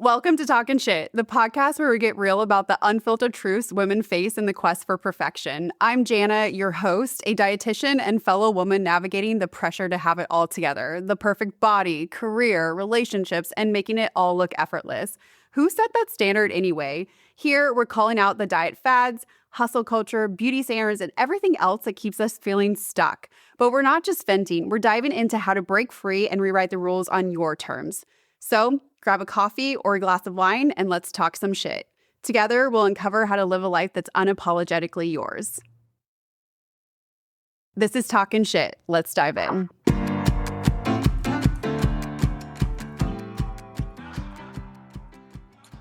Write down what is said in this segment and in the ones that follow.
Welcome to Talkin' Shit, the podcast where we get real about the unfiltered truths women face in the quest for perfection. I'm Jana, your host, a dietitian and fellow woman navigating the pressure to have it all together, the perfect body, career, relationships, and making it all look effortless. Who set that standard anyway? Here, we're calling out the diet fads, hustle culture, beauty standards, and everything else that keeps us feeling stuck. But we're not just venting, we're diving into how to break free and rewrite the rules on your terms. So, grab a coffee or a glass of wine and let's talk some shit. Together, we'll uncover how to live a life that's unapologetically yours. This is Talkin' Shit. Let's dive in.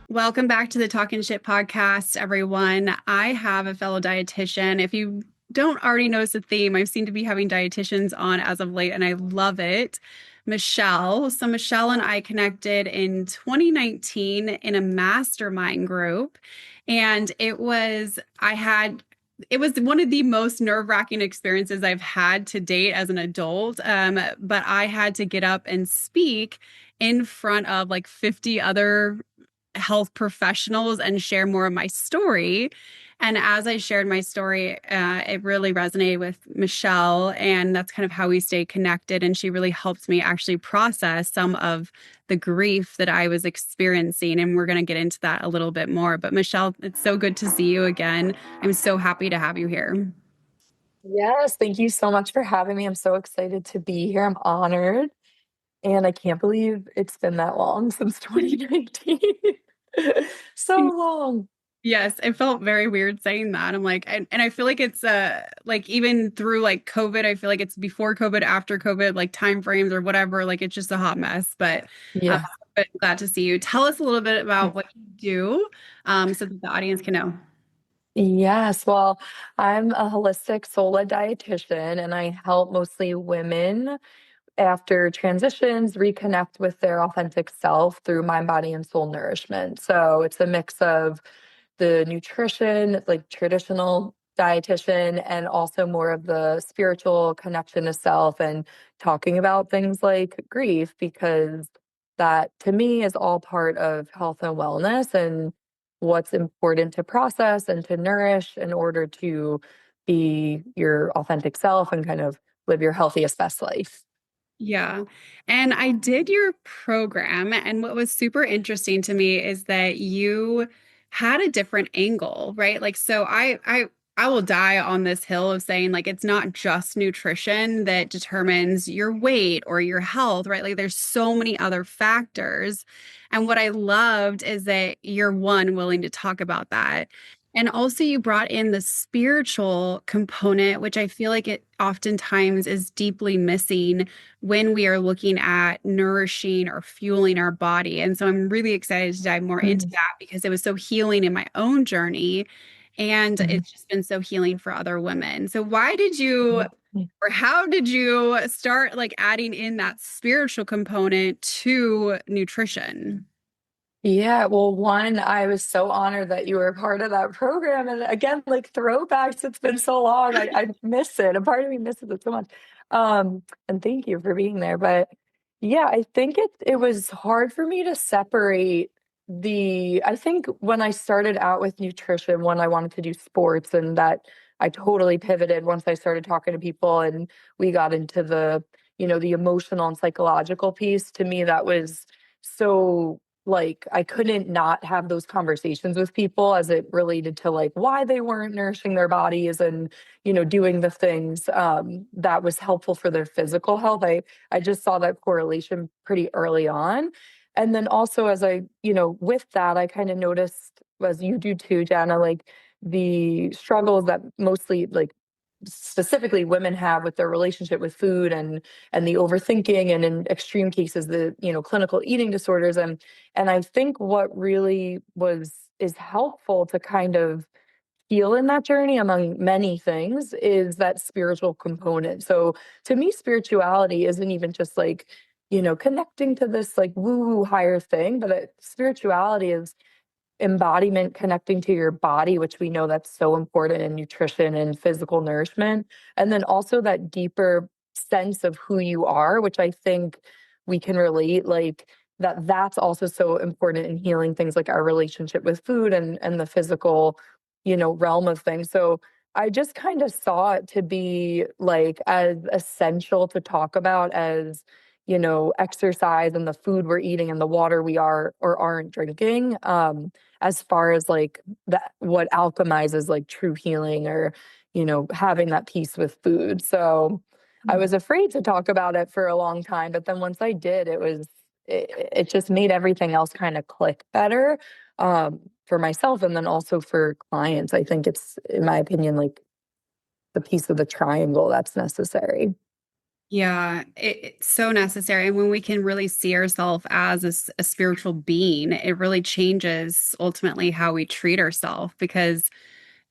Welcome back to the Talkin' Shit podcast, everyone. I have a fellow dietitian. If you don't already notice the theme, I seem to be having dietitians on as of late, and I love it. Michelle. So Michelle and I connected in 2019 in a mastermind group. And it was one of the most nerve-wracking experiences I've had to date as an adult. But I had to get up and speak in front of like 50 other health professionals and share more of my story. And as I shared my story, it really resonated with Michelle, and that's kind of how we stay connected. And she really helped me actually process some of the grief that I was experiencing. And we're going to get into that a little bit more. But Michelle, it's so good to see you again. I'm so happy to have you here. Yes, thank you so much for having me. I'm so excited to be here. I'm honored. And I can't believe it's been that long since 2019. So long. Yes, it felt very weird saying that. I'm like, and I feel like it's like even through like COVID, I feel like it's before COVID, after COVID, like time frames or whatever, like it's just a hot mess. Yeah. But glad to see you. Tell us a little bit about what you do, so that the audience can know. Yes. Well, I'm a holistic soul dietitian and I help mostly women after transitions reconnect with their authentic self through mind, body, and soul nourishment. So it's a mix of the nutrition, like traditional dietitian, and also more of the spiritual connection to self and talking about things like grief, because that to me is all part of health and wellness and what's important to process and to nourish in order to be your authentic self and kind of live your healthiest, best life. Yeah. And I did your program, and what was super interesting to me is that you had a different angle, right? Like, so I will die on this hill of saying like it's not just nutrition that determines your weight or your health, right? Like there's so many other factors. And what I loved is that you're willing to talk about that. And also, you brought in the spiritual component, which I feel like it oftentimes is deeply missing when we are looking at nourishing or fueling our body. And so I'm really excited to dive more into that because it was so healing in my own journey. And it's just been so healing for other women. So why did you, or how did you start like adding in that spiritual component to nutrition? Yeah, well, one, I was so honored that you were a part of that program. And again, like throwbacks, it's been so long. I miss it. A part of me misses it so much. And thank you for being there. But yeah, I think it was hard for me to separate I think when I started out with nutrition, when I wanted to do sports, and that I totally pivoted once I started talking to people and we got into the emotional and psychological piece. To me, that was so like I couldn't not have those conversations with people as it related to like why they weren't nourishing their bodies and doing the things that was helpful for their physical health. I just saw that correlation pretty early on. And then also as with that, I kind of noticed, as you do too, Jana, like the struggles that mostly like specifically women have with their relationship with food and the overthinking, and in extreme cases the clinical eating disorders. And I think what really is helpful to kind of heal in that journey, among many things, is that spiritual component. So to me, spirituality isn't even just like connecting to this like woo woo higher thing, but spirituality is embodiment, connecting to your body, which we know that's so important in nutrition and physical nourishment. And then also that deeper sense of who you are, which I think we can relate. Like that that's also so important in healing things like our relationship with food and the physical, realm of things. So I just kind of saw it to be like as essential to talk about as, exercise and the food we're eating and the water we are or aren't drinking. As far as like that, what alchemizes like true healing or, having that peace with food. So I was afraid to talk about it for a long time, but then once I did, it just made everything else kind of click better for myself and then also for clients. I think it's, in my opinion, like the piece of the triangle that's necessary. Yeah, it's so necessary. And when we can really see ourselves as a spiritual being, it really changes ultimately how we treat ourselves because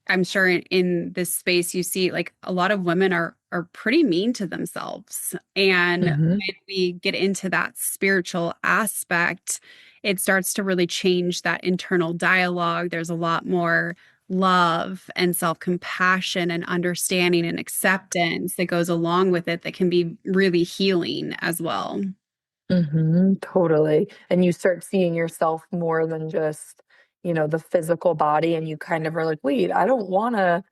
I'm sure in this space you see like a lot of women are pretty mean to themselves. And Hmm. when we get into that spiritual aspect, it starts to really change that internal dialogue. There's a lot more love and self-compassion and understanding and acceptance that goes along with it that can be really healing as well. Hmm. Totally. And you start seeing yourself more than just, the physical body, and you kind of are like, wait, I don't want to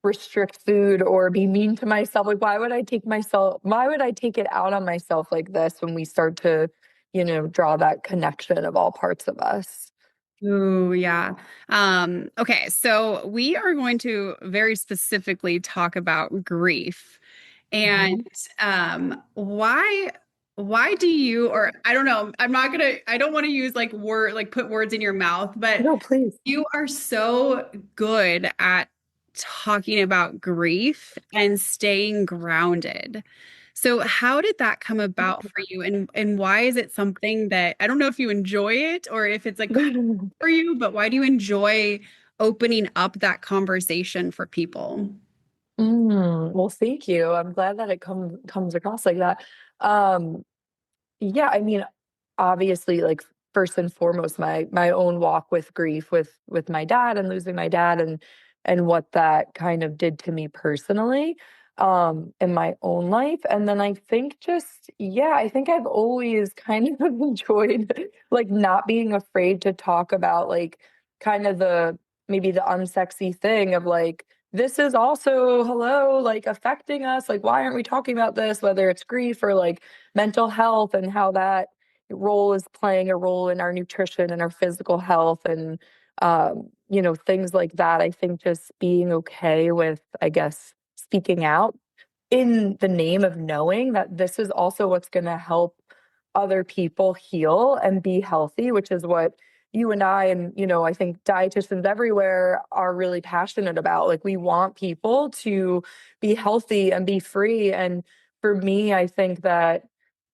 restrict food or be mean to myself. Like, why would I take it out on myself like this when we start to, draw that connection of all parts of us? Ooh, yeah. Okay, so we are going to very specifically talk about grief. And Mhm. why do you, or I don't know, I don't want to use like put words in your mouth, but No, please. you are so good at talking about grief and staying grounded. So how did that come about for you and why is it something that I don't know if you enjoy it or if it's like hard for you, but why do you enjoy opening up that conversation for people? Well, thank you. I'm glad that it comes across like that. Um, yeah, I mean, obviously, like first and foremost, my own walk with grief with my dad and losing my dad and what that kind of did to me personally, in my own life. And then I think just, yeah, I think I've always kind of enjoyed like not being afraid to talk about like kind of the maybe the unsexy thing of like this is also hello like affecting us, like why aren't we talking about this, whether it's grief or like mental health and how that role is playing a role in our nutrition and our physical health and things like that. I think just being okay with, I guess, speaking out in the name of knowing that this is also what's going to help other people heal and be healthy, which is what you and I and I think dietitians everywhere are really passionate about. Like we want people to be healthy and be free. And for me, I think that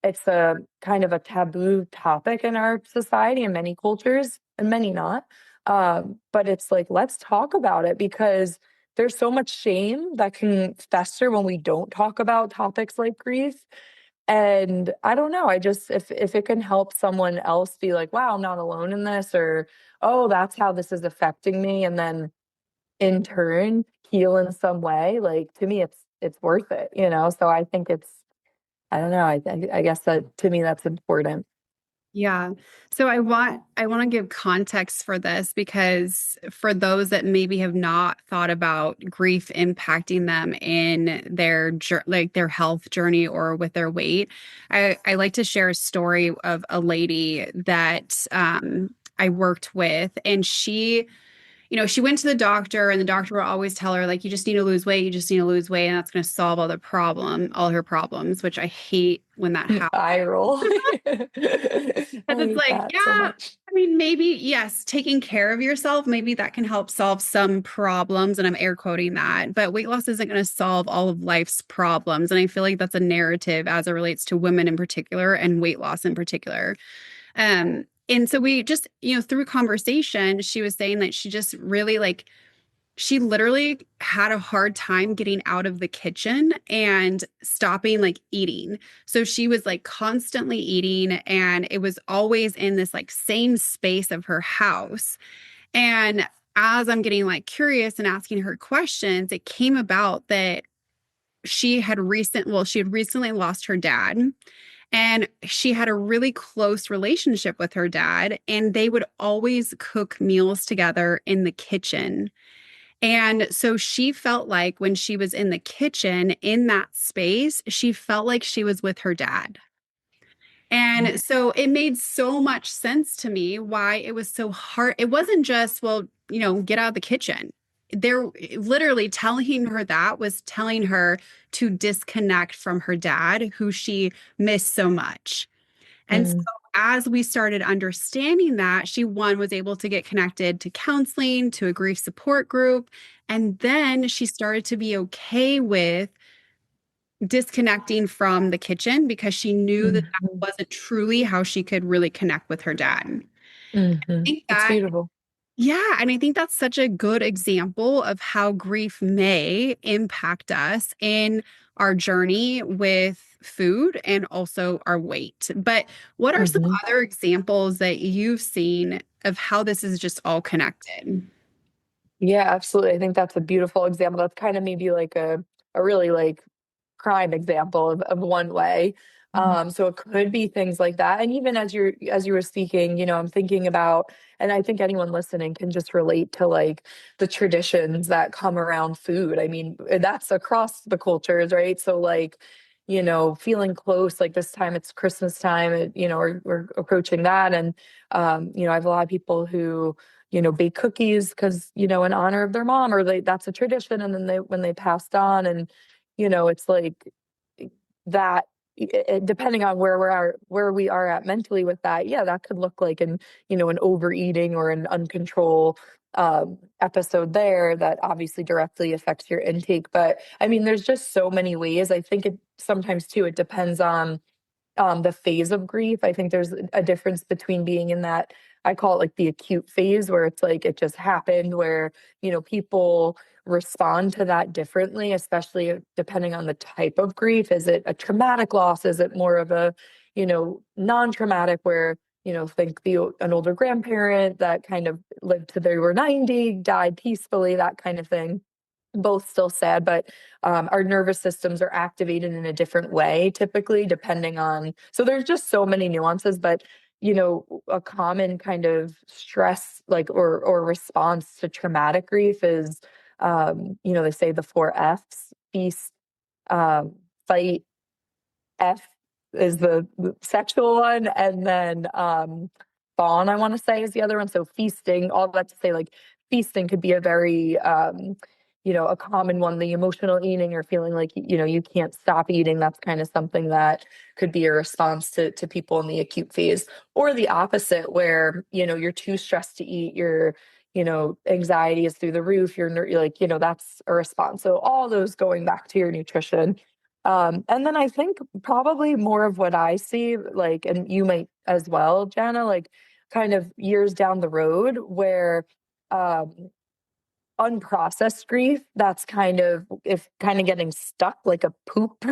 it's a kind of a taboo topic in our society and many cultures and many not. But it's like, let's talk about it because there's so much shame that can fester when we don't talk about topics like grief. And I don't know, I just if it can help someone else be like, wow, I'm not alone in this, or oh, that's how this is affecting me, and then in turn heal in some way, like to me it's worth it. So I think it's I don't know, I guess that to me that's important. Yeah. So I want to give context for this because for those that maybe have not thought about grief impacting them in their like their health journey or with their weight, I like to share a story of a lady that I worked with and she went to the doctor and the doctor will always tell her, like, you just need to lose weight, you just need to lose weight, and that's going to solve all her problems, which I hate when that happens. Eye roll. I Because it's hate like, that so yeah, much. I mean, maybe, yes, taking care of yourself, maybe that can help solve some problems. And I'm air quoting that, but weight loss isn't going to solve all of life's problems. And I feel like that's a narrative as it relates to women in particular and weight loss in particular. And so we just, through conversation, she was saying that she just really like she literally had a hard time getting out of the kitchen and stopping like eating. So she was like constantly eating and it was always in this like same space of her house. And as I'm getting like curious and asking her questions, it came about that she had recently lost her dad And she had a really close relationship with her dad, and they would always cook meals together in the kitchen. And so she felt like when she was in the kitchen in that space, she felt like she was with her dad. And so it made so much sense to me why it was so hard. It wasn't just, well, get out of the kitchen. They're literally telling her that was telling her to disconnect from her dad, who she missed so much. And so Mm, as we started understanding that, she one was able to get connected to counseling, to a grief support group, and then she started to be okay with disconnecting from the kitchen because she knew that that mhm, wasn't truly how she could really connect with her dad. I mhm. think It's that, beautiful. yeah, and I think that's such a good example of how grief may impact us in our journey with food and also our weight. But what are some Mhm. other examples that you've seen of how this is just all connected? Yeah, absolutely. I think that's a beautiful example. That's kind of maybe like a really like prime example of one way. Mhm. So it could be things like that. And even as you were speaking, I'm thinking about, and I think anyone listening can just relate to like the traditions that come around food. I mean, that's across the cultures, right? So like, feeling close, like this time it's Christmas time, we're approaching that. And I have a lot of people who bake cookies because, in honor of their mom, or that's a tradition. And then when they passed on, and it's like that, depending on where we are at mentally with that, yeah, that could look like an overeating or an uncontrolled episode there that obviously directly affects your intake. But I mean, there's just so many ways. I think it sometimes too, it depends on the phase of grief. I think there's a difference between being in that, I call it like the acute phase, where it's like it just happened, where, people respond to that differently, especially depending on the type of grief. Is it a traumatic loss? Is it more of a, non-traumatic, where, think an older grandparent that kind of lived to they were 90, died peacefully, that kind of thing. Both still sad, but our nervous systems are activated in a different way, typically, depending on. So there's just so many nuances, but a common kind of stress, like or response to traumatic grief is, they say the four F's: feast, fight. F is the sexual one, and then fawn, I want to say, is the other one. So feasting, all that to say, like feasting could be a very a common one. The emotional eating, or feeling like you can't stop eating, that's kind of something that could be a response to people in the acute phase. Or the opposite, where you're too stressed to eat, anxiety is through the roof, you're like, that's a response. So all those going back to your nutrition. And then I think probably more of what I see, like, and you might as well, Jana, like kind of years down the road, where um, unprocessed grief, that's kind of, if kind of getting stuck like a poop,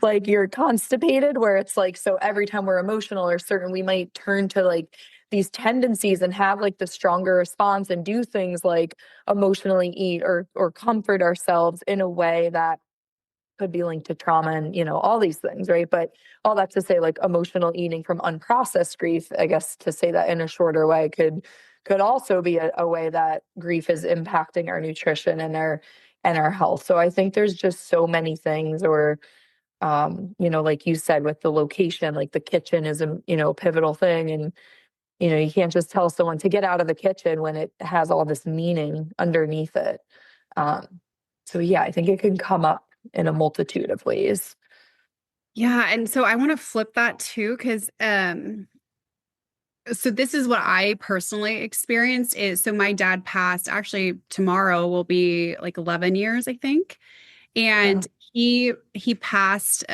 like you're constipated, where it's like, so every time we're emotional or certain, we might turn to like these tendencies and have like the stronger response and do things like emotionally eat or comfort ourselves in a way that could be linked to trauma and all these things, right? But all that to say, like emotional eating from unprocessed grief, I guess, to say that in a shorter way, could also be a way that grief is impacting our nutrition and our health. So I think there's just so many things. Or like you said, with the location, like the kitchen is a pivotal thing. And you can't just tell someone to get out of the kitchen when it has all this meaning underneath it. So yeah, I think it can come up in a multitude of ways. Yeah, and so I want to flip that too, because so this is what I personally experienced is so my dad passed actually tomorrow will be like 11 years, I think. And Wow. he passed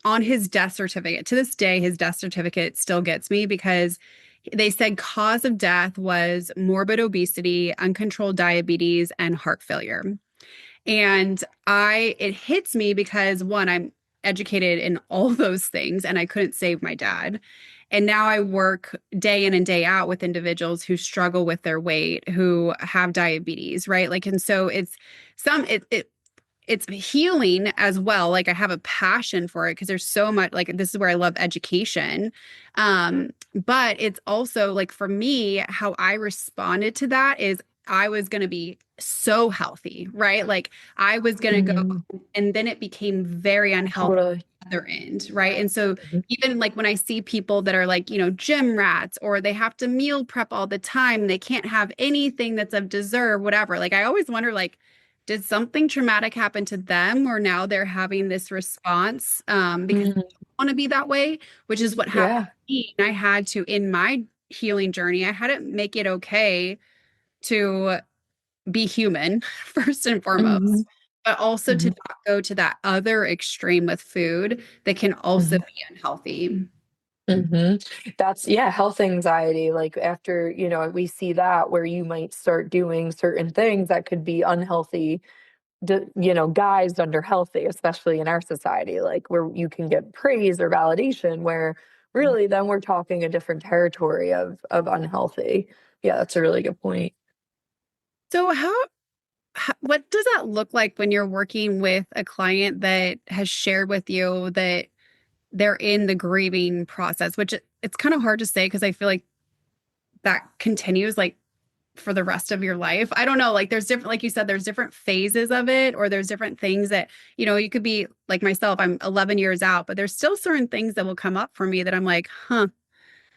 on his death certificate. To this day, his death certificate still gets me because they said cause of death was morbid obesity, uncontrolled diabetes, and heart failure. And it hits me because one, I'm educated in all those things and I couldn't save my dad. And now I work day in and day out with individuals who struggle with their weight, who have diabetes, right? Like, and so it's some, it it's healing as well. Like I have a passion for it because there's so much, like this is where I love education. But it's also like for me, how I responded to that is I was going to be so healthy, right? Like I was going to go, Mhm. and then it became very unhealthy Totally. at the other end, right? And so Mhm. even like when I see people that are like, gym rats, or they have to meal prep all the time, they can't have anything that's of dessert, whatever. Like I always wonder, like, did something traumatic happen to them, or now they're having this response because they Mm, don't want to be that way, which is what happened yeah. to me. And I had to, in my healing journey, I had to make it okay to be human first and Mhm. foremost, but also to Mhm. not go to that other extreme with food that can also Mhm. be unhealthy. That's, yeah, health anxiety. Like after, we see that where you might start doing certain things that could be unhealthy, guised under healthy, especially in our society, like where you can get praise or validation, where really then we're talking a different territory of unhealthy. Yeah, that's a really good point. So what does that look like when you're working with a client that has shared with you that they're in the grieving process, which it's kind of hard to say because I feel like that continues like for the rest of your life. I don't know, like there's different, like you said, there's different phases of it, or there's different things that, you could be like myself, I'm 11 years out, but there's still certain things that will come up for me that I'm like, huh,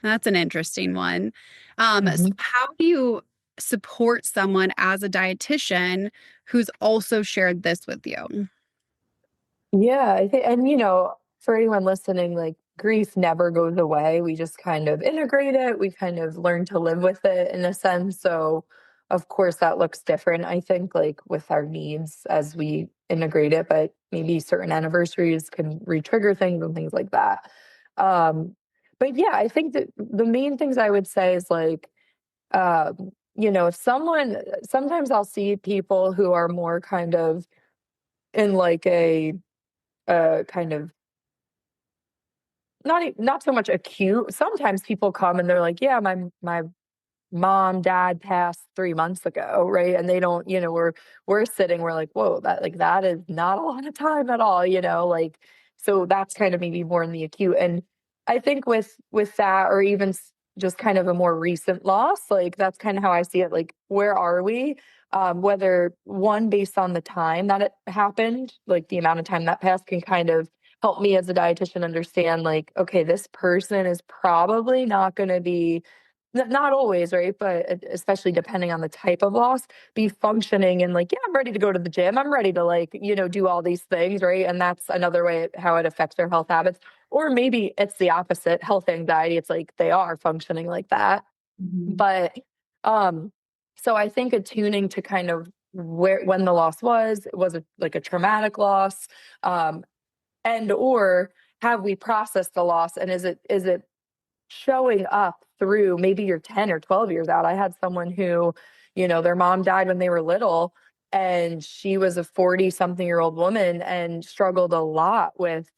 that's an interesting one. So Mhm. how do you support someone as a dietitian who's also shared this with you? Yeah, I think, and for anyone listening, like grief never goes away. We just kind of integrate it. We kind of learn to live with it in a sense. So, of course, that looks different, I think, like with our needs as we integrate it, but maybe certain anniversaries can re-trigger things and things like that. Um, but yeah, I think that the main things I would say is like, if sometimes I'll see people who are more kind of in like a kind of not so much acute. Sometimes people come and they're like, "Yeah, my mom, dad passed 3 months ago," right? And they don't, we're sitting, we're like, "Whoa, that is not a lot of time at all," like, so that's kind of maybe more in the acute. And I think with that, or even just kind of a more recent loss, like that's kind of how I see it. Like, where are we? Whether one based on the time that it happened, like the amount of time that passed, can kind of help me as a dietitian understand, like, okay, this person is probably not going to be, not always, right? But especially depending on the type of loss, be functioning and like, yeah, I'm ready to go to the gym. I'm ready to like, do all these things, right? And that's another way how it affects their health habits. Or maybe it's the opposite, health anxiety. It's like they are functioning like that. Mhm. But um, so I think attuning to kind of where when the loss was it like a traumatic loss? Um, and or have we processed the loss, and is it showing up through, maybe you're 10 or 12 years out. I had someone who, their mom died when they were little, and she was a 40 something year old woman and struggled a lot with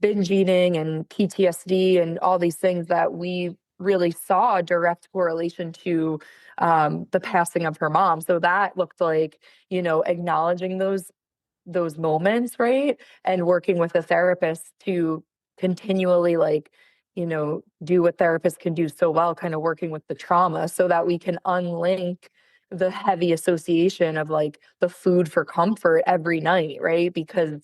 binge eating and PTSD and all these things that we really saw a direct correlation to the passing of her mom. So that looked like, acknowledging those moments, right? And working with a therapist to continually, like, do what therapists can do so well, kind of working with the trauma so that we can unlink the heavy association of like the food for comfort every night, right? Because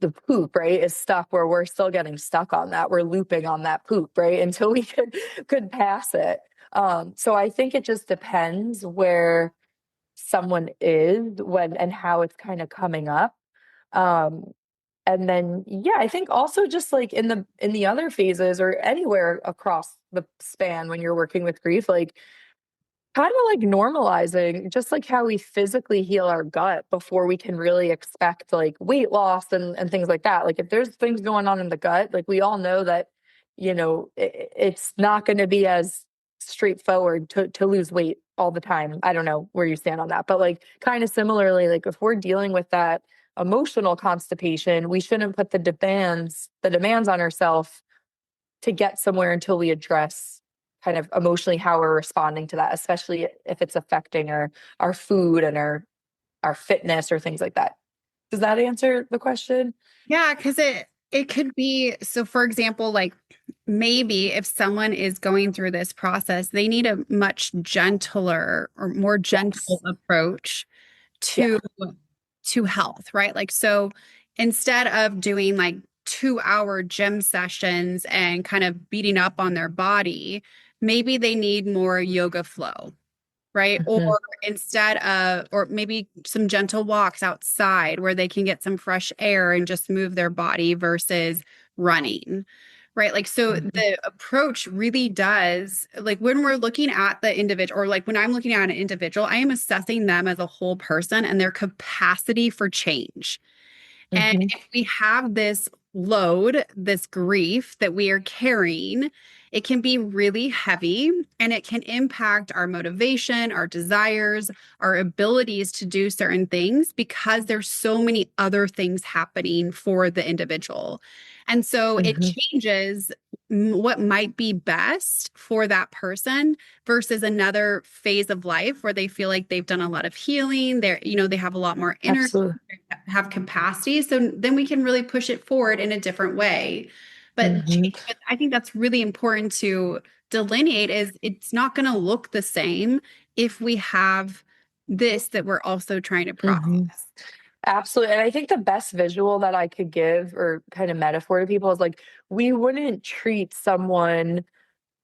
the poop, right, is stuck where we're still getting stuck on that. We're looping on that poop, right? Until we could pass it. So I think it just depends where someone is when and how it's kind of coming up. Um, and then, yeah, I think also just like in the other phases or anywhere across the span when you're working with grief, like kind of like normalizing just like how we physically heal our gut before we can really expect like weight loss and things like that. Like if there's things going on in the gut, like we all know that, it's not going to be as straightforward to lose weight all the time. I don't know where you stand on that, but like kind of similarly, like if we're dealing with that emotional constipation, we shouldn't put the demands on ourselves to get somewhere until we address kind of emotionally how we're responding to that, especially if it's affecting our food and our fitness or things like that. Does that answer the question? Yeah, because it could be so for example, like maybe if someone is going through this process, they need a much gentler or more gentle Yes. approach Yeah. to health, right? Like so instead of doing like 2-hour gym sessions and kind of beating up on their body, maybe they need more yoga flow, right? Or Hmm. instead of, or maybe some gentle walks outside where they can get some fresh air and just move their body versus running, right? Like, so Hmm. the approach really does, like, when we're looking at the individual, or like when I'm looking at an individual, I am assessing them as a whole person and their capacity for change. And Hmm. if we have this load, this grief that we are carrying, it can be really heavy and it can impact our motivation, our desires, our abilities to do certain things because there's so many other things happening for the individual. And so it Hmm. changes what might be best for that person versus another phase of life where they feel like they've done a lot of healing. They have a lot more energy, Absolutely. have capacity. So then we can really push it forward in a different way. Hmm. But I think that's really important to delineate is it's not going to look the same if we have this that we're also trying to Hmm. process. Absolutely. And I think the best visual that I could give or kind of metaphor to people is like, we wouldn't treat someone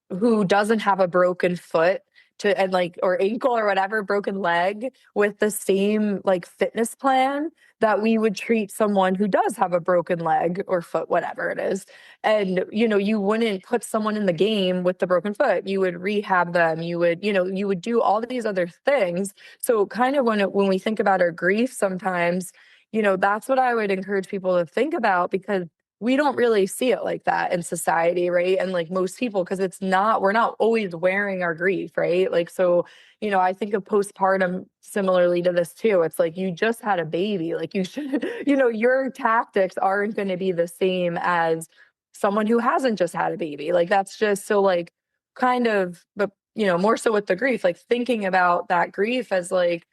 who doesn't have a broken foot to and like or ankle or whatever broken leg with the same like fitness plan that we would treat someone who does have a broken leg or foot, whatever it is. And you wouldn't put someone in the game with the broken foot. You would rehab them. You would do all these other things. So kind of when we think about our grief sometimes, that's what I would encourage people to think about, because we don't really see it like that in society, right? And like most people, because we're not always wearing our grief, right? Like, so, I think of postpartum similarly to this too. It's like you just had a baby. Like you should, your tactics aren't going to be the same as someone who hasn't just had a baby. Like that's just so like kind of, but more so with the grief, like thinking about that grief as like,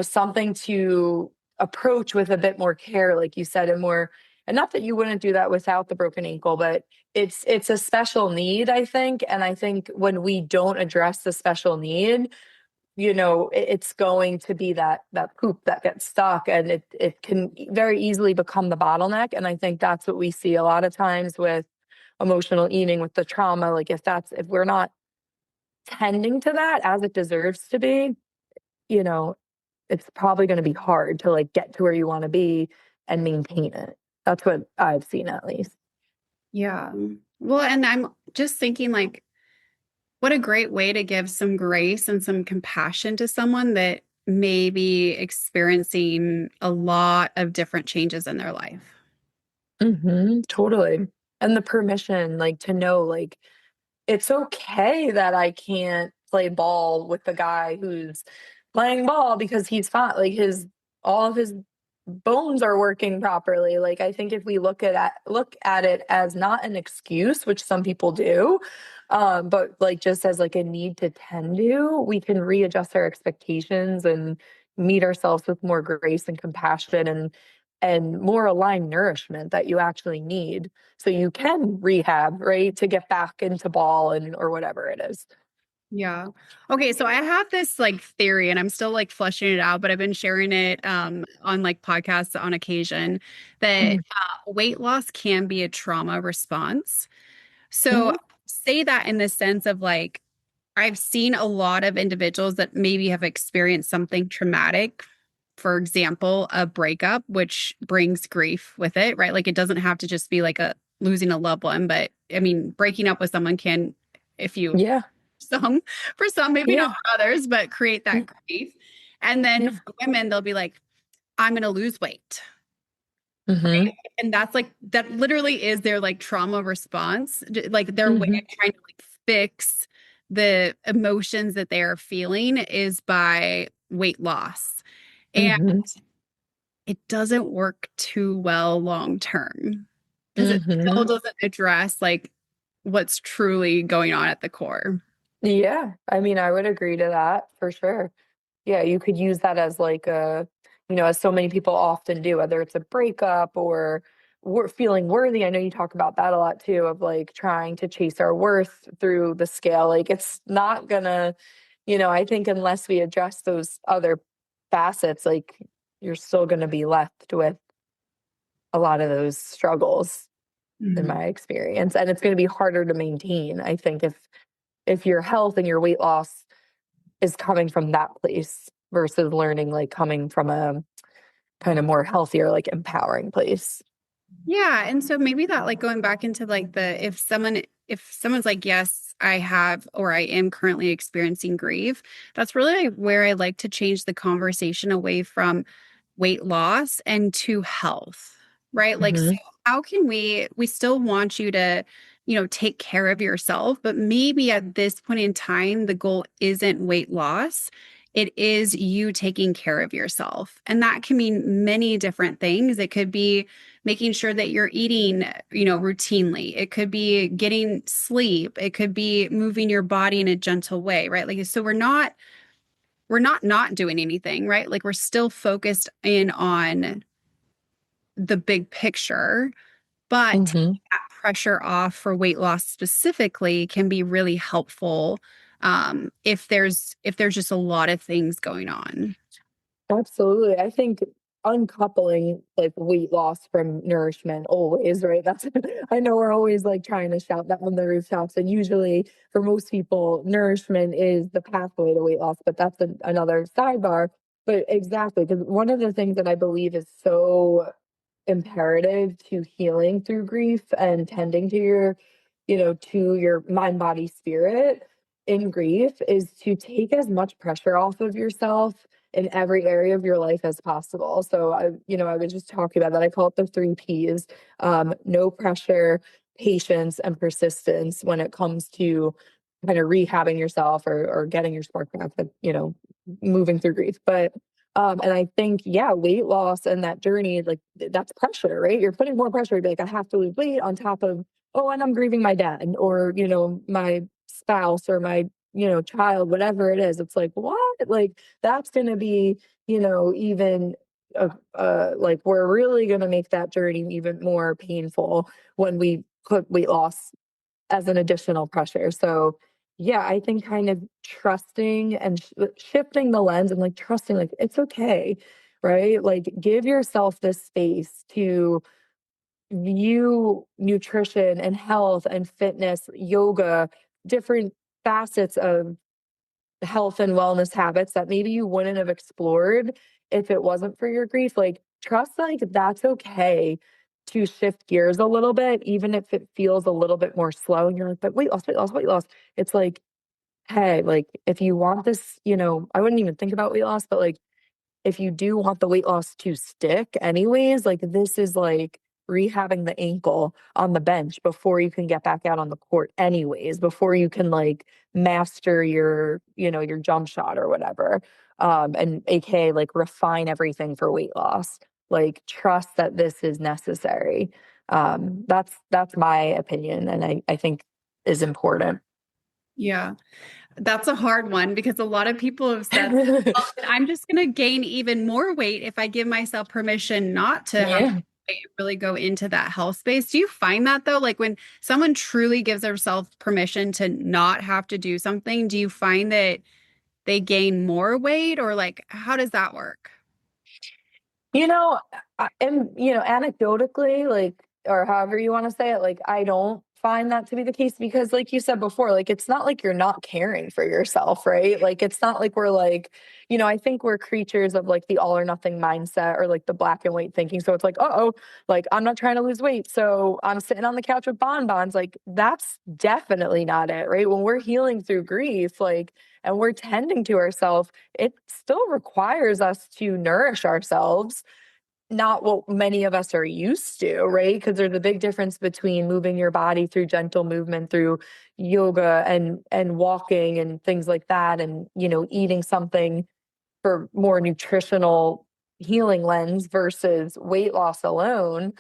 something to approach with a bit more care, like you said, and not that you wouldn't do that without the broken ankle, but it's a special need, I think. And I think when we don't address the special need, it's going to be that poop that gets stuck, and it can very easily become the bottleneck. And I think that's what we see a lot of times with emotional eating, with the trauma. Like if we're not tending to that as it deserves to be, you know, it's probably going to be hard to like get to where you want to be and maintain it. That's what I've seen at least. Yeah. Well, and I'm just thinking like what a great way to give some grace and some compassion to someone that may be experiencing a lot of different changes in their life. Totally. And the permission, like to know, like, it's okay that I can't play ball with the guy who's playing ball because he's fine. Like all of his bones are working properly. Like I think if we look at it as not an excuse, which some people do, but like just as like a need to tend to, we can readjust our expectations and meet ourselves with more grace and compassion and more aligned nourishment that you actually need, so you can rehab, right, to get back into ball and or whatever it is. Yeah. Okay, so I have this like theory and I'm still like fleshing it out, but I've been sharing it on like podcasts on occasion that Mhm. weight loss can be a trauma response. So Mhm. say that in the sense of like I've seen a lot of individuals that maybe have experienced something traumatic. For example, a breakup, which brings grief with it, right? Like it doesn't have to just be like a losing a loved one, but I mean, breaking up with someone can, if you Yeah. some for some, maybe not Yeah. for others, but create Yeah. that grief. And then Yeah. for women, they'll be like, I'm gonna lose weight. Mhm. And that's like that literally is their like trauma response, like their way Mhm. of trying to like fix the emotions that they are feeling is by weight loss. And Mhm. it doesn't work too well long term because it still Mhm. doesn't address like what's truly going on at the core. Yeah, I mean, I would agree to that for sure. Yeah, you could use that as like a as so many people often do, whether it's a breakup or feeling worthy. I know you talk about that a lot too, of like trying to chase our worth through the scale. Like it's not gonna, I think unless we address those other facets, like you're still gonna be left with a lot of those struggles in Mhm. my experience. And it's gonna be harder to maintain, I think, if your health and your weight loss is coming from that place versus learning like coming from a kind of more healthier, like empowering place. Yeah, and so maybe that like going back into like the if someone's like, yes, I have or I am currently experiencing grief, that's really where I like to change the conversation away from weight loss and to health, right? Like, so Hmm. how can we still want you to, take care of yourself, but maybe at this point in time, the goal isn't weight loss. It is you taking care of yourself. And that can mean many different things. It could be making sure that you're eating, routinely. It could be getting sleep. It could be moving your body in a gentle way, right? Like, so we're not doing anything, right? Like we're still focused in on the big picture, but taking Hmm. that pressure off for weight loss specifically can be really helpful if there's just a lot of things going on. Absolutely. I think uncoupling like weight loss from nourishment always, right? That's I know we're always like trying to shout that on the rooftops. And usually for most people, nourishment is the pathway to weight loss, but that's another sidebar. But exactly, because one of the things that I believe is so imperative to healing through grief and tending to your mind, body, spirit in grief is to take as much pressure off of yourself in every area of your life as possible. So I was just talking about that. I call it the three P's: no pressure, patience, and persistence when it comes to kind of rehabbing yourself or getting your spark back, moving through grief. But and I think, yeah, weight loss and that journey, like that's pressure, right? You're putting more pressure to be like, I have to lose weight on top of, oh, and I'm grieving my dad or, my spouse or my, child, whatever it is. It's like, what? Like that's going to be, even like we're really going to make that journey even more painful when we put weight loss as an additional pressure. So, yeah, I think kind of trusting and shifting the lens and like trusting, like, it's okay, right? Like, give yourself this space to view nutrition and health and fitness, yoga, different facets of health and wellness habits that maybe you wouldn't have explored if it wasn't for your grief. Like, trust like that's okay to shift gears a little bit, even if it feels a little bit more slow. And you're like, but weight loss, weight loss, weight loss. It's like, hey, like if you want this, I wouldn't even think about weight loss, but like if you do want the weight loss to stick anyways, like this is like rehabbing the ankle on the bench before you can get back out on the court anyways, before you can like master your jump shot or whatever. And aka like refine everything for weight loss. Like trust that this is necessary. That's my opinion and I think is important. Yeah. That's a hard one because a lot of people have said, well, I'm just going to gain even more weight if I give myself permission not to have to Yeah. really go into that health space. Do you find that though? Like when someone truly gives themselves permission to not have to do something, do you find that they gain more weight or like how does that work? You know, and anecdotally, like, or however you want to say it, like, I don't find that to be the case because, like you said before, like, it's not like you're not caring for yourself, right? Like, it's not like we're like, I think we're creatures of like the all or nothing mindset or like the black and white thinking. So it's like, oh, like, I'm not trying to lose weight. So I'm sitting on the couch with bonbons. Like, that's definitely not it, right? When we're healing through grief, like, and we're tending to ourselves, it still requires us to nourish ourselves, not what many of us are used to, right? Because there's a big difference between moving your body through gentle movement, through yoga and walking and things like that, and eating something for more nutritional healing lens versus weight loss alone.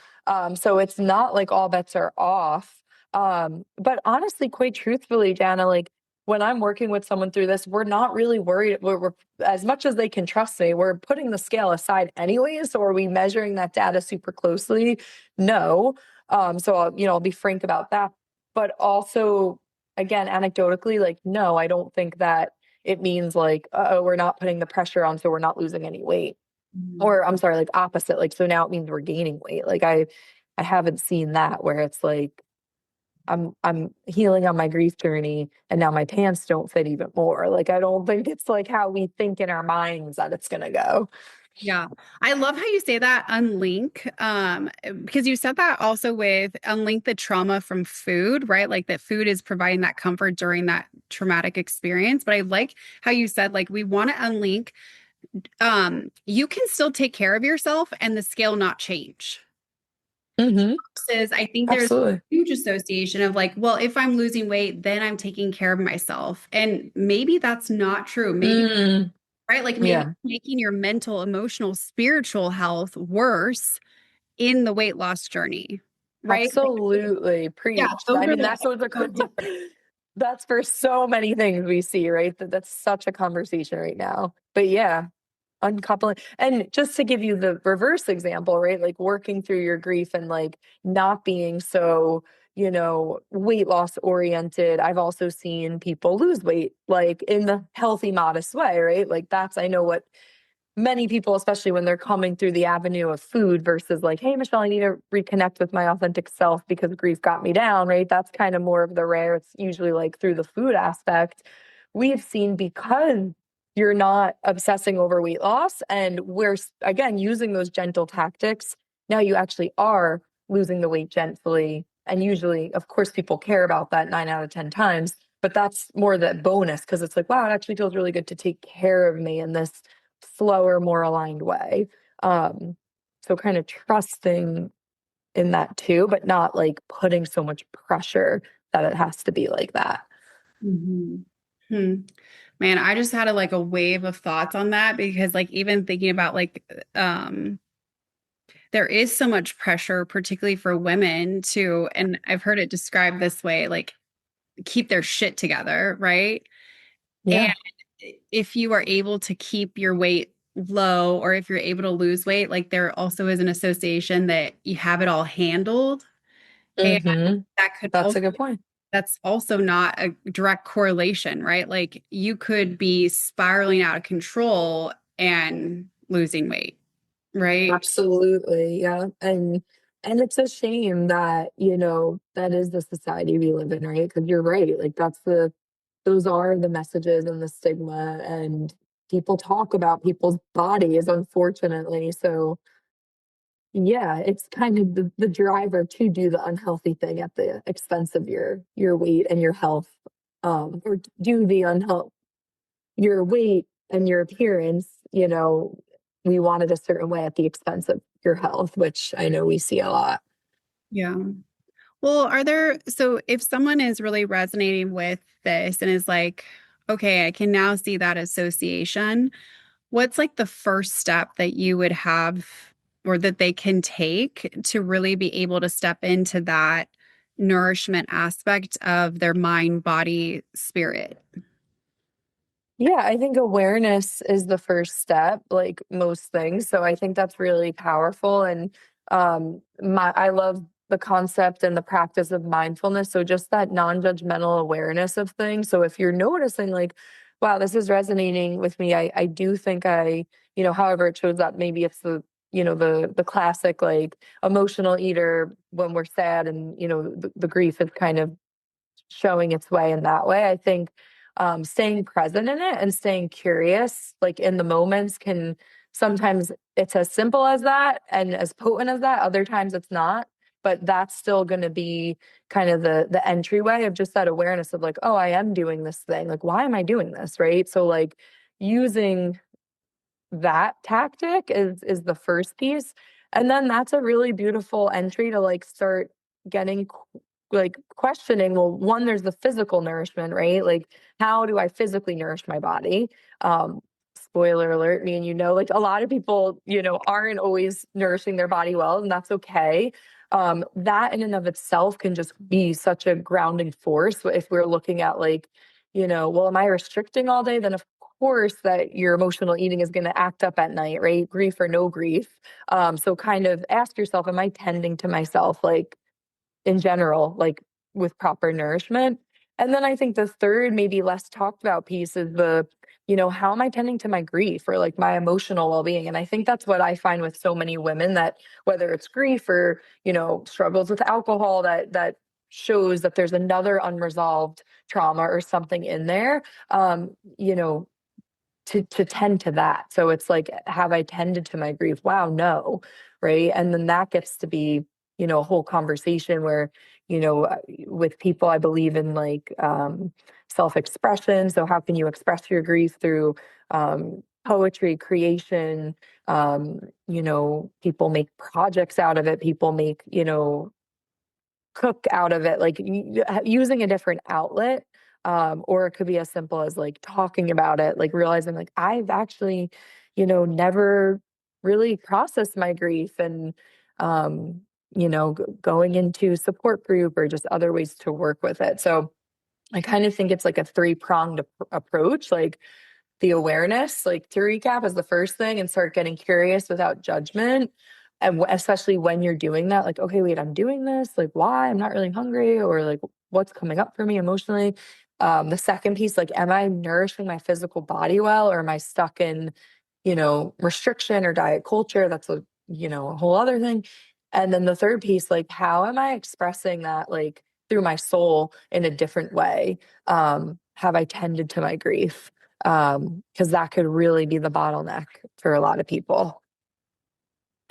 So it's not like all bets are off. But honestly, quite truthfully, Jana, like when I'm working with someone through this, we're not really worried. We're as much as they can trust me, we're putting the scale aside anyways. So are we measuring that data super closely? No. So I'll be frank about that. But also, again, anecdotally, like, no, I don't think that it means like, oh, we're not putting the pressure on, so we're not losing any weight. Mhm. Or I'm sorry, like opposite, like so now it means we're gaining weight. Like I haven't seen that where it's like I'm healing on my grief journey and now my pants don't fit even more. Like I don't think it's like how we think in our minds that it's gonna go. Yeah. I love how you say that unlink, because you said that also with unlink the trauma from food, right? Like that food is providing that comfort during that traumatic experience. But I like how you said, like, we want to unlink, you can still take care of yourself and the scale not change. Mm-hmm. Versus, I think there's a Absolutely. huge association of like, well, if I'm losing weight, then I'm taking care of myself. And maybe that's not true. Maybe, Mm, right? Like maybe yeah, making your mental, emotional, spiritual health worse in the weight loss journey, right? Like, absolutely. yeah, Preach. those I are mean, like that's what so different. that's for so many things we see, right? That's such a conversation right now. But yeah, uncoupling. And just to give you the reverse example, right? Like working through your grief and like not being so, weight loss oriented. I've also seen people lose weight, like in the healthy, modest way, right? Like that's, I know what many people, especially when they're coming through the avenue of food versus like, hey, Michelle, I need to reconnect with my authentic self because grief got me down, right? That's kind of more of the rare. It's usually like through the food aspect. We've seen because you're not obsessing over weight loss and we're, again, using those gentle tactics. Now you actually are losing the weight gently. And usually, of course, people care about that 9 out of 10 times, but that's more that bonus because it's like, wow, it actually feels really good to take care of me in this slower, more aligned way. Um, so kind of trusting in that too, but not like putting so much pressure that it has to be like that. Mhm. Hmm. Man, I just had a wave of thoughts on that because like even thinking about like there is so much pressure, particularly for women to, and I've heard it described this way, like keep their shit together, right? And Yeah. if you are able to keep your weight low or if you're able to lose weight, like there also is an association that you have it all handled. And Mm-hmm. that could That's also, a good point. that's also not a direct correlation, right? Like you could be spiraling out of control and losing weight, right? Absolutely. Yeah. And it's a shame that, that is the society we live in, right? Because you're right. Like those are the messages and the stigma and people talk about people's bodies, unfortunately. So yeah, it's kind of the driver to do the unhealthy thing at the expense of your weight and your health. Or do the unhealth your weight and your appearance, we want it a certain way at the expense of your health, which I know we see a lot. Yeah. Well, so if someone is really resonating with this and is like, okay, I can now see that association, what's like the first step that you would have or that they can take to really be able to step into that nourishment aspect of their mind, body, spirit? Yeah, I think awareness is the first step, like most things. So I think that's really powerful. And I love the concept and the practice of mindfulness. So just that non-judgmental awareness of things. So if you're noticing like, wow, this is resonating with me, I do think however it shows up, maybe it's the classic like emotional eater when we're sad and the grief is kind of showing its way in that way. I think staying present in it and staying curious, like in the moments, can sometimes it's as simple as that and as potent as that. Other times it's not, but that's still going to be kind of the entryway of just that awareness of like, oh, I am doing this thing. Like, why am I doing this? Right. So like using that tactic is the first piece, and then that's a really beautiful entry to like start getting like questioning, well, one, there's the physical nourishment, right? Like how do I physically nourish my body? Spoiler alert, me and like a lot of people aren't always nourishing their body well, and that's okay. That in and of itself can just be such a grounding force if we're looking at like well, am I restricting all day? Then of course that your emotional eating is going to act up at night, right? Grief or no grief. So kind of ask yourself, am I tending to myself like in general, like with proper nourishment? And then I think the third, maybe less talked about piece is how am I tending to my grief or like my emotional well-being? And I think that's what I find with so many women, that whether it's grief or, struggles with alcohol, that shows that there's another unresolved trauma or something in there. Um, you know, to tend to that. So it's like, have I tended to my grief? Wow, no. Right. And then that gets to be, a whole conversation where, with people, I believe in like self-expression. So how can you express your grief through poetry, creation? People make projects out of it. People make, cook out of it, like using a different outlet. Or it could be as simple as like talking about it, like realizing like I've actually, never really processed my grief, and going into support group or just other ways to work with it. So I kind of think it's like a three-pronged approach. Like the awareness, like to recap, is the first thing, and start getting curious without judgment. And especially when you're doing that, like, okay, wait, I'm doing this. Like, why? I'm not really hungry, or like, what's coming up for me emotionally? The second piece, like, am I nourishing my physical body well, or am I stuck in, restriction or diet culture? That's a whole other thing. And then the third piece, like, how am I expressing that, like, through my soul in a different way? Have I tended to my grief? Because that could really be the bottleneck for a lot of people.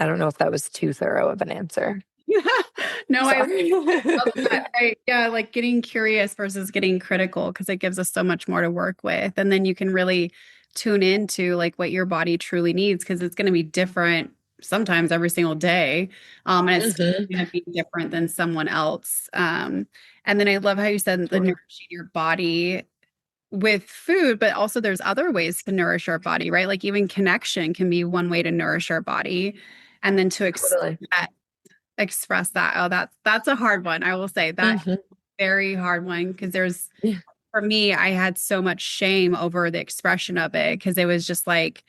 I don't know if that was too thorough of an answer. No, I Sorry. love that. Yeah, like getting curious versus getting critical, because it gives us so much more to work with. And then you can really tune into like what your body truly needs, because it's going to be different sometimes every single day. And it's Hmm. going to be different than someone else. And then I love how you said the Totally. nourishing your body with food, but also there's other ways to nourish our body, right? Like even connection can be one way to nourish our body. And then to Totally. express that. Oh, that's a hard one. I will say that Hmm. very hard one, because there's Yeah. for me, I had so much shame over the expression of it, because it was just like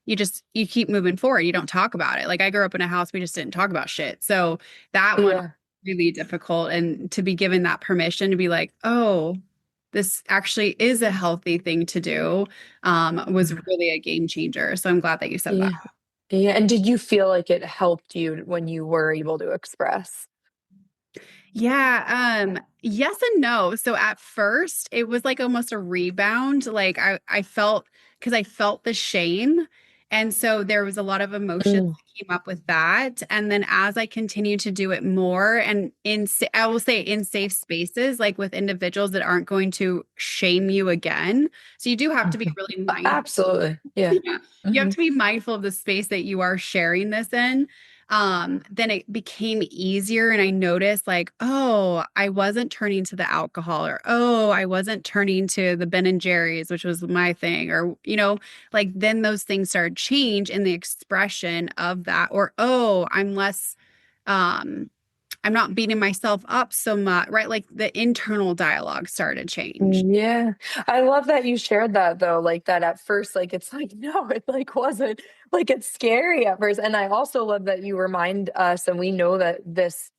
you keep moving forward. You don't talk about it. Like I grew up in a house we just didn't talk about shit. So that one was Yeah. really difficult, and to be given that permission to be like, oh, this actually is a healthy thing to do, was really a game changer. So I'm glad that you said that. Yeah. Yeah. And did you feel like it helped you when you were able to express? Yeah, yes and no. So at first it was like almost a rebound. Like I felt, because I felt the shame. And so there was a lot of emotions Mm. that came up with that. And then as I continued to do it more, and I will say in safe spaces, like with individuals that aren't going to shame you again. So you do have to be Mhm. really mindful. Absolutely. Yeah. Yeah. You have Hmm. to be mindful of the space that you are sharing this in. Then it became easier, and I noticed like, oh, I wasn't turning to the alcohol, or oh, I wasn't turning to the Ben and Jerry's, which was my thing, or like then those things started change in the expression of that, or oh, um I'm not beating myself up so much, right? Like the internal dialogue started to change. Yeah. I love that you shared that though, like that at first, like it's like, no, it like wasn't, like it's scary at first. And I also love that you remind us, and we know that this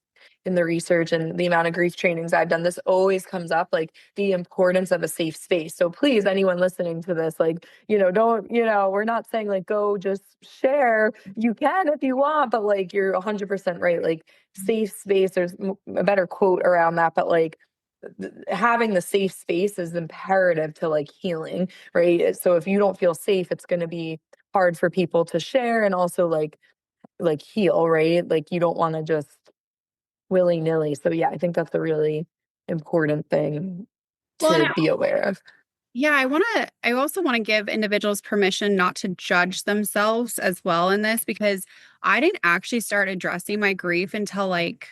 in the research and the amount of grief trainings I've done, this always comes up, like the importance of a safe space. So please, anyone listening to this, like, don't, we're not saying like go just share. You can if you want, but like you're 100% right. Like safe space, there's a better quote around that, but like having the safe space is imperative to like healing, right? So if you don't feel safe, it's going to be hard for people to share and also like heal, right? Like you don't want to just willy-nilly. So yeah, I think that's a really important thing Well, and to be aware of. yeah, I also want to give individuals permission not to judge themselves as well in this, because I didn't actually start addressing my grief until like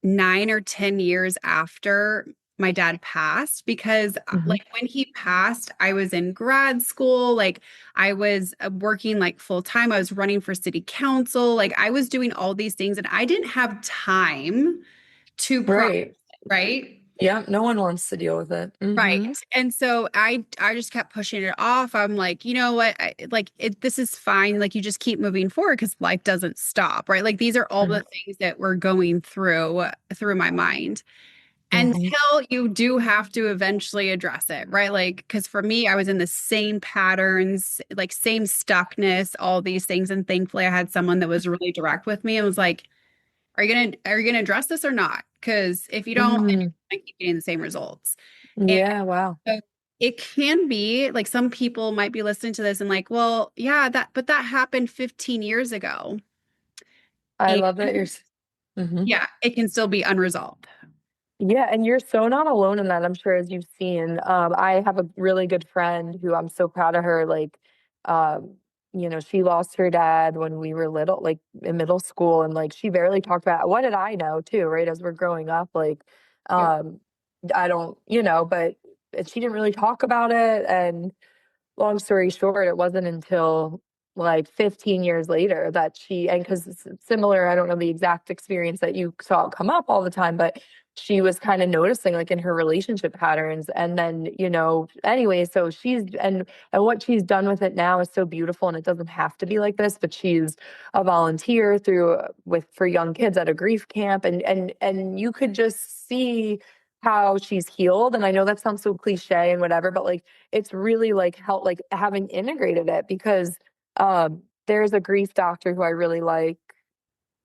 9 or 10 years after my dad passed. Because Mhm. like when he passed, I was in grad school, like I was working like full time. I was running for city council, like I was doing all these things, and I didn't have time to process, Right. right? Yeah, no one wants to deal with it. Right. Hmm. And so I just kept pushing it off. I'm like, you know what? This is fine. Like you just keep moving forward because life doesn't stop, right? Like these are all the things that were going through my mind Hmm. until you do have to eventually address it, right? Like because for me, I was in the same patterns, like same stuckness, all these things. And thankfully I had someone that was really direct with me and was like, are you gonna address this or not? Because if you don't, then Hmm. you're gonna keep getting the same results. Yeah, wow. So it can be like some people might be listening to this and like, well, yeah, but that happened 15 years ago. I And love that Mhm. yeah, it can still be unresolved. Yeah, and you're so not alone in that, I'm sure, as you've seen. I have a really good friend who I'm so proud of her. Like, um, she lost her dad when we were little, like in middle school, and like she barely talked about what did I know too, right? As we're growing up, like, Yeah. um, I don't, but she didn't really talk about it, and long story short, it wasn't until like 15 years later that and because it's similar, I don't know the exact experience that you saw come up all the time, but she was kind of noticing like in her relationship patterns. And then, anyway, so and what she's done with it now is so beautiful. And it doesn't have to be like this, but she's a volunteer for young kids at a grief camp. And you could just see how she's healed. And I know that sounds so cliche and whatever, but like it's really like help like having integrated it because there's a grief doctor who I really like,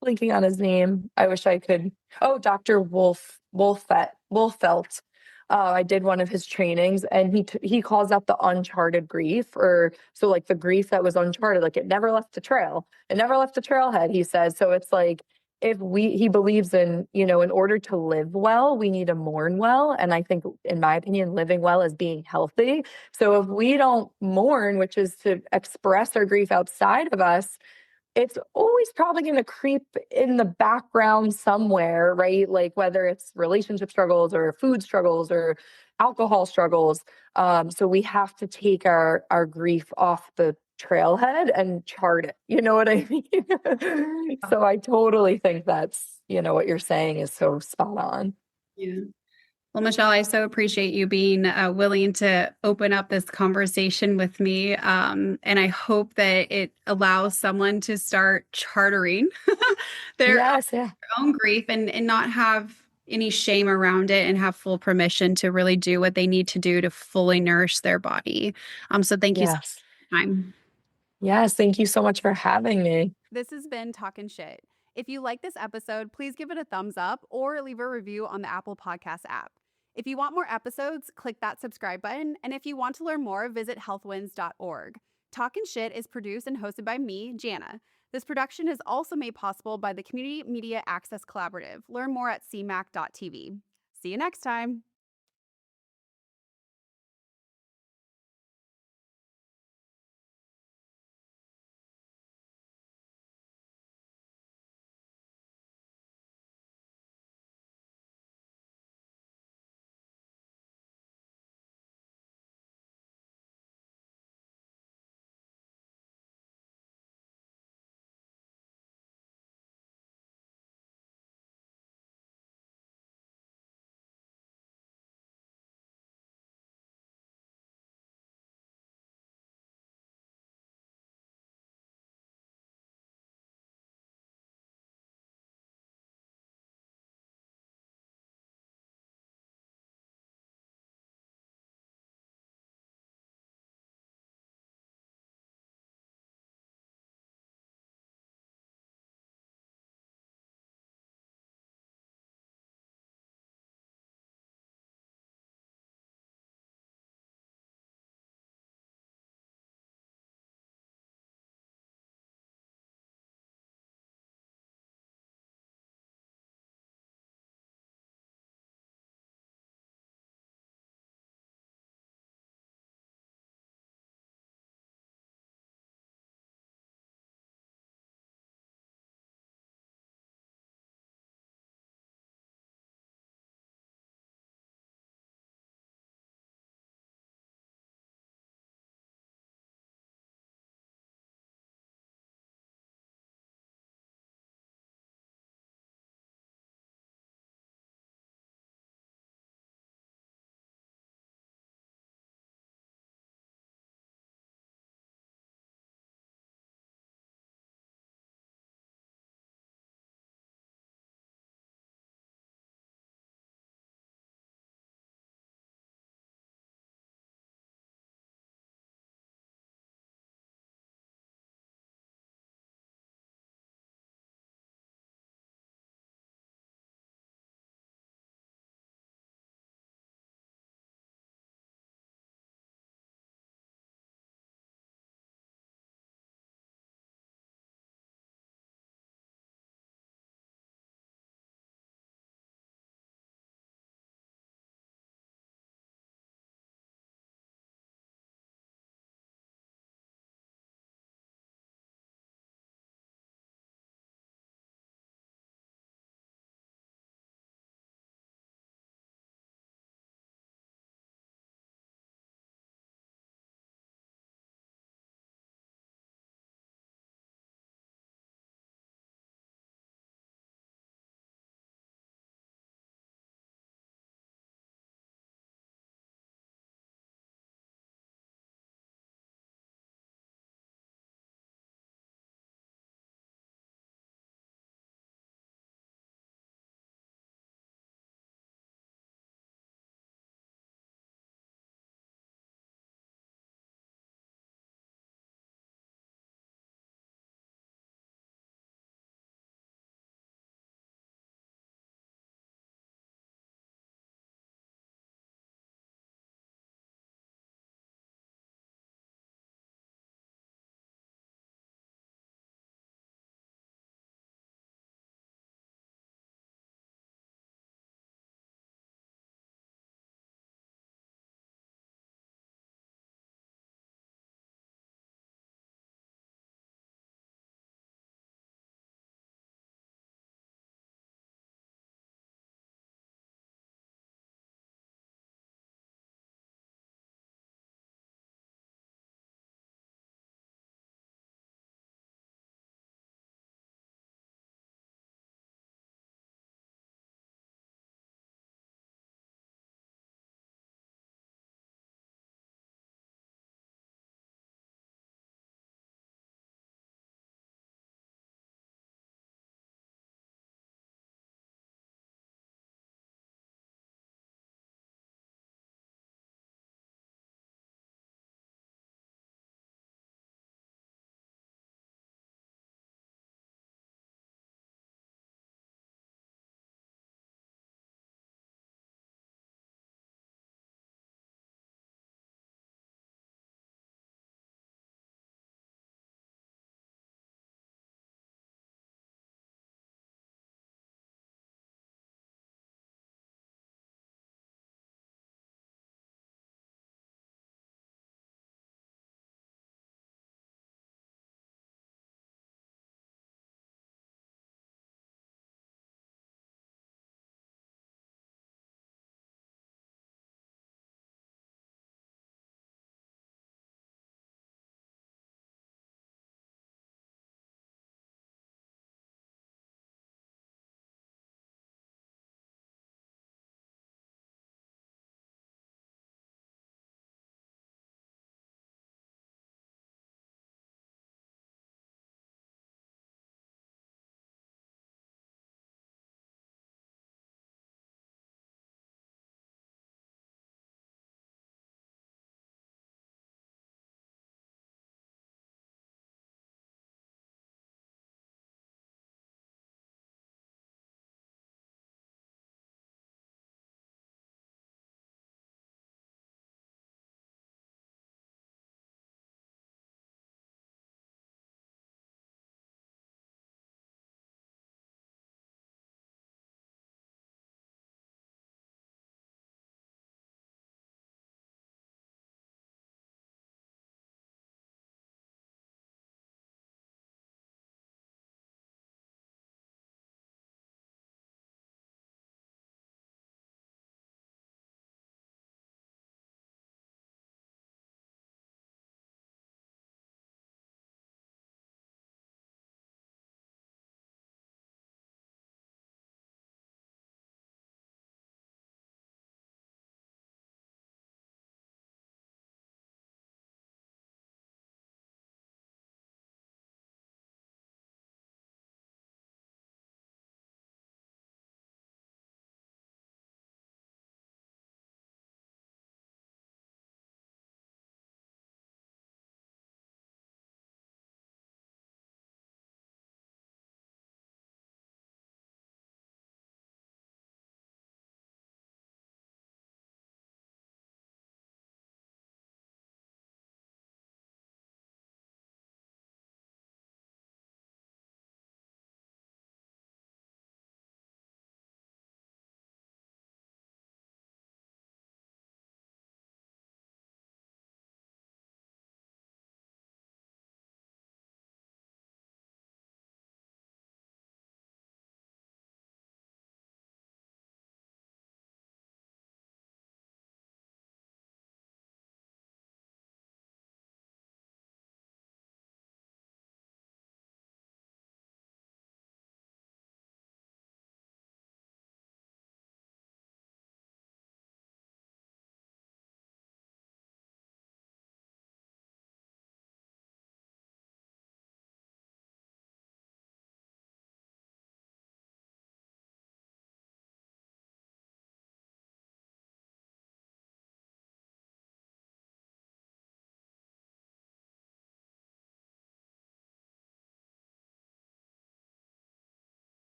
blinking on his name. I wish I could. Oh, Dr. Wolfelt. I did one of his trainings, and he calls that the uncharted grief, or so like the grief that was uncharted, like it never left the trail, it never left the trailhead. He says so. It's like he believes in in order to live well, we need to mourn well, and I think, in my opinion, living well is being healthy. So if we don't mourn, which is to express our grief outside of us, it's always probably going to creep in the background somewhere, right? Like whether it's relationship struggles or food struggles or alcohol struggles. So we have to take our grief off the trailhead and chart it. You know what I mean? So I totally think that's, what you're saying is so spot on. Yeah. Well, Michelle, I so appreciate you being willing to open up this conversation with me. And I hope that it allows someone to start chartering their Yes, yeah. own grief and not have any shame around it and have full permission to really do what they need to do to fully nourish their body. So thank you so much Yes. for your time. Yes. Thank you so much for having me. This has been Talkin' Shit. If you like this episode, please give it a thumbs up or leave a review on the Apple Podcast app. If you want more episodes, click that subscribe button. And if you want to learn more, visit healthwins.org. Talkin' Shit is produced and hosted by me, Jana. This production is also made possible by the Community Media Access Collaborative. Learn more at cmac.tv. See you next time.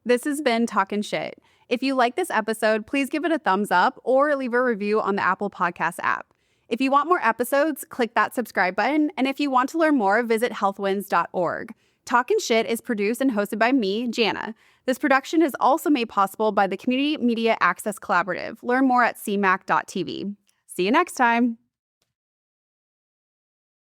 This has been Talkin' Shit. If you like this episode, please give it a thumbs up or leave a review on the Apple Podcast app. If you want more episodes, click that subscribe button. And if you want to learn more, visit healthwins.org. Talkin' Shit is produced and hosted by me, Jana. This production is also made possible by the Community Media Access Collaborative. Learn more at cmac.tv. See you next time.